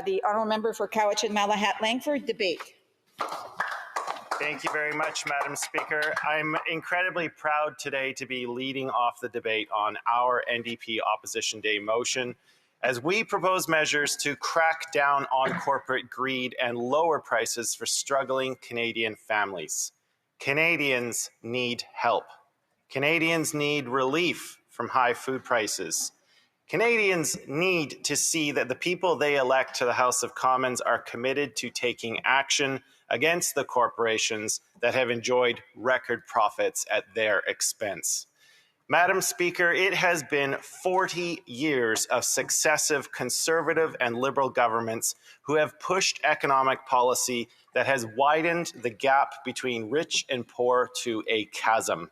The honourable member for Cowichan-Malahat-Langford debate. Thank you very much, Madam Speaker. I'm incredibly proud today to be leading off the debate on our NDP Opposition Day motion as we propose measures to crack down on corporate greed and lower prices for struggling Canadian families. Canadians need help. Canadians need relief from high food prices. Canadians need to see that the people they elect to the House of Commons are committed to taking action against the corporations that have enjoyed record profits at their expense. Madam Speaker, it has been 40 years of successive Conservative and Liberal governments who have pushed economic policy that has widened the gap between rich and poor to a chasm.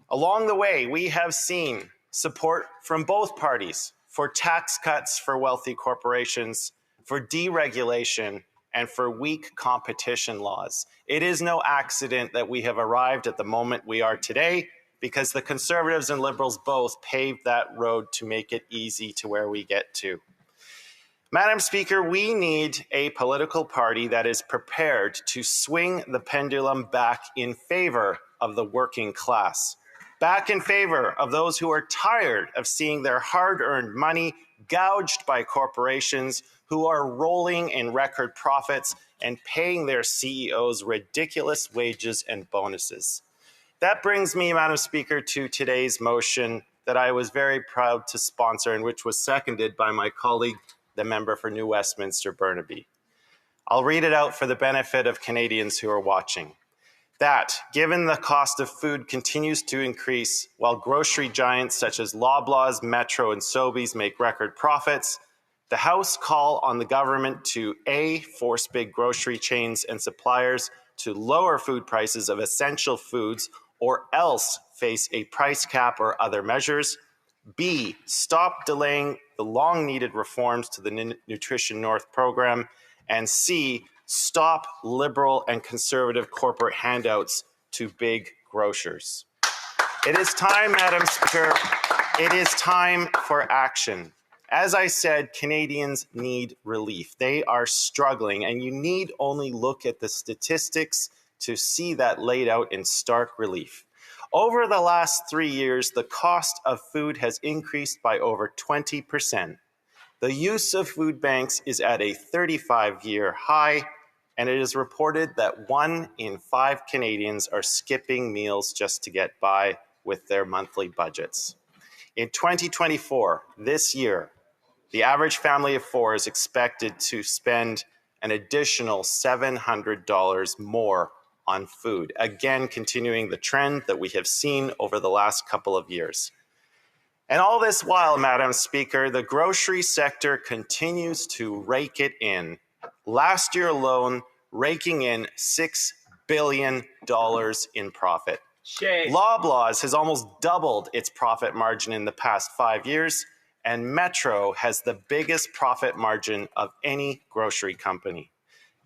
Along the way, we have seen support from both parties for tax cuts for wealthy corporations, for deregulation, and for weak competition laws. It is no accident that we have arrived at the moment we are today because the Conservatives and Liberals both paved that road to make it easy to where we get to. Madam Speaker, we need a political party that is prepared to swing the pendulum back in favor of the working class, back in favor of those who are tired of seeing their hard-earned money gouged by corporations who are rolling in record profits and paying their CEOs ridiculous wages and bonuses. That brings me, Madam Speaker, to today's motion that I was very proud to sponsor and which was seconded by my colleague, the member for New Westminster Burnaby. I'll read it out for the benefit of Canadians who are watching. That, given the cost of food continues to increase while grocery giants such as Loblaws, Metro, and Sobeys make record profits, the House call on the government to A, force big grocery chains and suppliers to lower food prices of essential foods or else face a price cap or other measures. B, stop delaying the long-needed reforms to the Nutrition North program. And C, stop Liberal and Conservative corporate handouts to big grocers. It is time, Madam Speaker, it is time for action. As I said, Canadians need relief. They are struggling, and you need only look at the statistics to see that laid out in stark relief. Over the last 3 years, the cost of food has increased by over 20%. The use of food banks is at a 35-year high, and it is reported that 1 in 5 Canadians are skipping meals just to get by with their monthly budgets. In 2024, this year, the average family of 4 is expected to spend an additional $700 more on food, again continuing the trend that we have seen over the last couple of years. And all this while, Madam Speaker, the grocery sector continues to rake it in. Last year alone, raking in $6 billion in profit. Shame. Loblaws has almost doubled its profit margin in the past 5 years, and Metro has the biggest profit margin of any grocery company.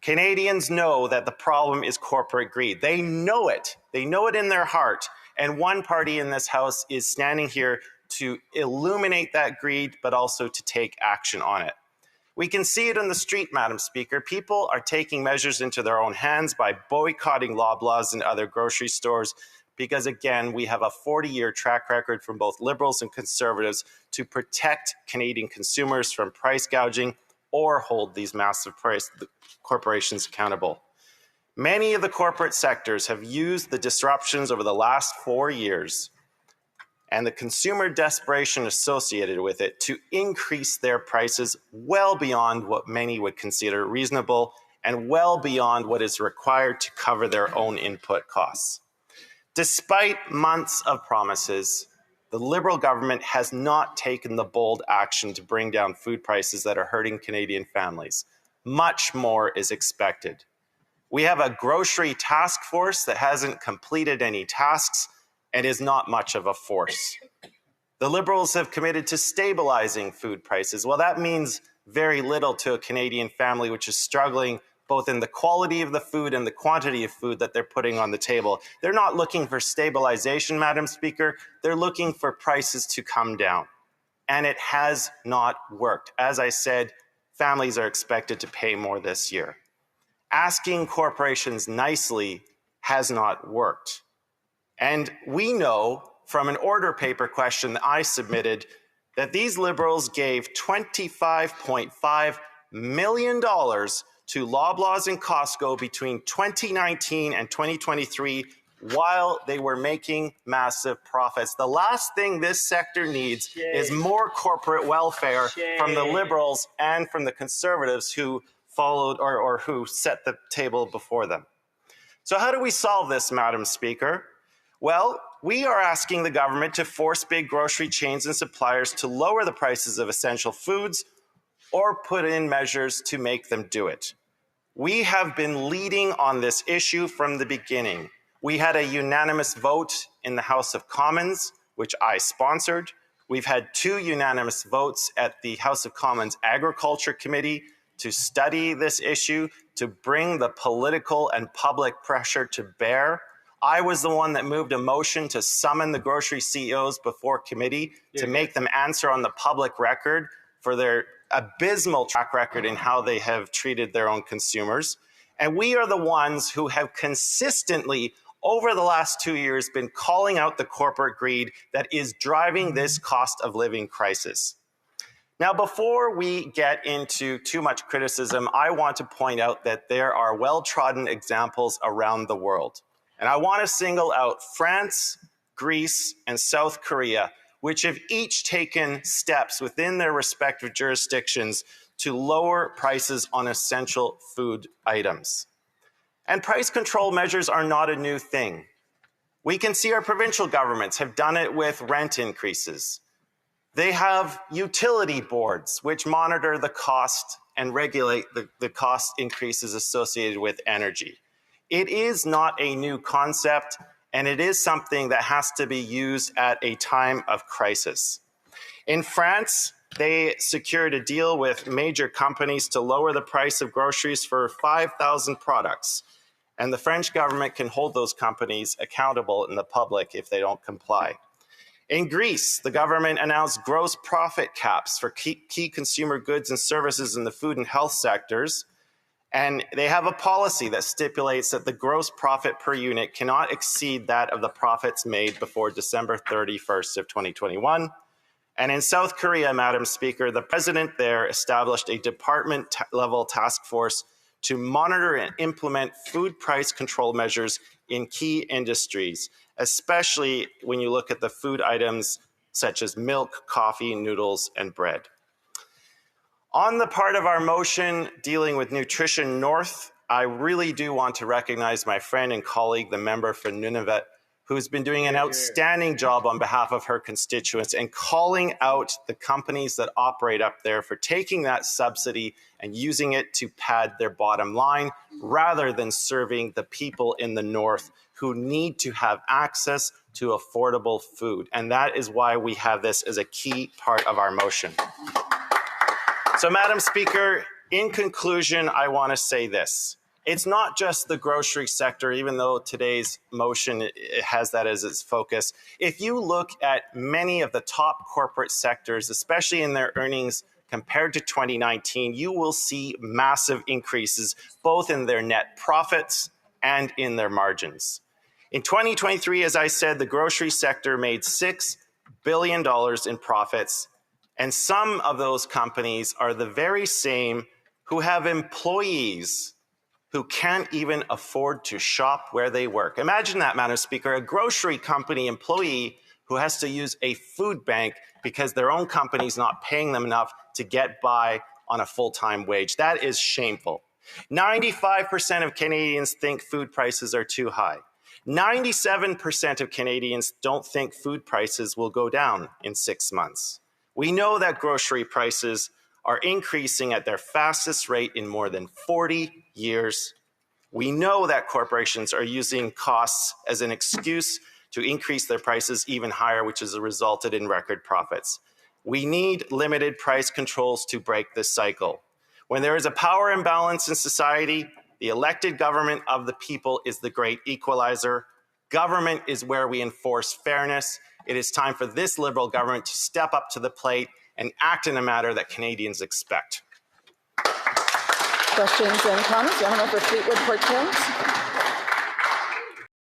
Canadians know that the problem is corporate greed. They know it. They know it in their heart. And one party in this House is standing here to illuminate that greed, but also to take action on it. We can see it on the street, Madam Speaker. People are taking measures into their own hands by boycotting Loblaws and other grocery stores because, again, we have a 40-year track record from both Liberals and Conservatives to protect Canadian consumers from price gouging or hold these massive corporations accountable. Many of the corporate sectors have used the disruptions over the last 4 years and the consumer desperation associated with it to increase their prices well beyond what many would consider reasonable and well beyond what is required to cover their own input costs. Despite months of promises, the Liberal government has not taken the bold action to bring down food prices that are hurting Canadian families. Much more is expected. We have a grocery task force that hasn't completed any tasks and is not much of a force. The Liberals have committed to stabilizing food prices. Well, that means very little to a Canadian family which is struggling both in the quality of the food and the quantity of food that they're putting on the table. They're not looking for stabilization, Madam Speaker. They're looking for prices to come down. And it has not worked. As I said, families are expected to pay more this year. Asking corporations nicely has not worked. And we know from an order paper question that I submitted that these Liberals gave $25.5 million to Loblaws and Costco between 2019 and 2023 while they were making massive profits. The last thing this sector needs is more corporate welfare from the Liberals and from the Conservatives who followed or who set the table before them. So how do we solve this, Madam Speaker? Well, we are asking the government to force big grocery chains and suppliers to lower the prices of essential foods or put in measures to make them do it. We have been leading on this issue from the beginning. We had a unanimous vote in the House of Commons, which I sponsored. We've had 2 unanimous votes at the House of Commons Agriculture Committee to study this issue, to bring the political and public pressure to bear. I was the one that moved a motion to summon the grocery CEOs before committee to make them answer on the public record for their abysmal track record in how they have treated their own consumers. And we are the ones who have consistently, over the last 2 years, been calling out the corporate greed that is driving this cost of living crisis. Now, before we get into too much criticism, I want to point out that there are well-trodden examples around the world. And I want to single out France, Greece, and South Korea, which have each taken steps within their respective jurisdictions to lower prices on essential food items. And price control measures are not a new thing. We can see our provincial governments have done it with rent increases. They have utility boards which monitor the cost and regulate the cost increases associated with energy. It is not a new concept, and it is something that has to be used at a time of crisis. In France, they secured a deal with major companies to lower the price of groceries for 5,000 products. And the French government can hold those companies accountable in the public if they don't comply. In Greece, the government announced gross profit caps for key consumer goods and services in the food and health sectors. And they have a policy that stipulates that the gross profit per unit cannot exceed that of the profits made before December 31st of 2021. And in South Korea, Madam Speaker, the president there established a department-level task force to monitor and implement food price control measures in key industries, especially when you look at the food items such as milk, coffee, noodles, and bread. On the part of our motion dealing with Nutrition North, I really do want to recognize my friend and colleague, the member for Nunavut, who's been doing an outstanding job on behalf of her constituents and calling out the companies that operate up there for taking that subsidy and using it to pad their bottom line rather than serving the people in the North who need to have access to affordable food. And that is why we have this as a key part of our motion. So, Madam Speaker, in conclusion, I want to say this. It's not just the grocery sector, even though today's motion has that as its focus. If you look at many of the top corporate sectors, especially in their earnings compared to 2019, you will see massive increases both in their net profits and in their margins. In 2023, as I said, the grocery sector made $6 billion in profits, and some of those companies are the very same who have employees who can't even afford to shop where they work. Imagine that, Madam Speaker, a grocery company employee who has to use a food bank because their own company's not paying them enough to get by on a full-time wage. That is shameful. 95% of Canadians think food prices are too high. 97% of Canadians don't think food prices will go down in 6 months. We know that grocery prices are increasing at their fastest rate in more than 40 years. We know that corporations are using costs as an excuse to increase their prices even higher, which has resulted in record profits. We need limited price controls to break this cycle. When there is a power imbalance in society, the elected government of the people is the great equalizer. Government is where we enforce fairness. It is time for this Liberal government to step up to the plate and act in a manner that Canadians expect. Questions and comments? Gentleman for Fleetwood Port Hills.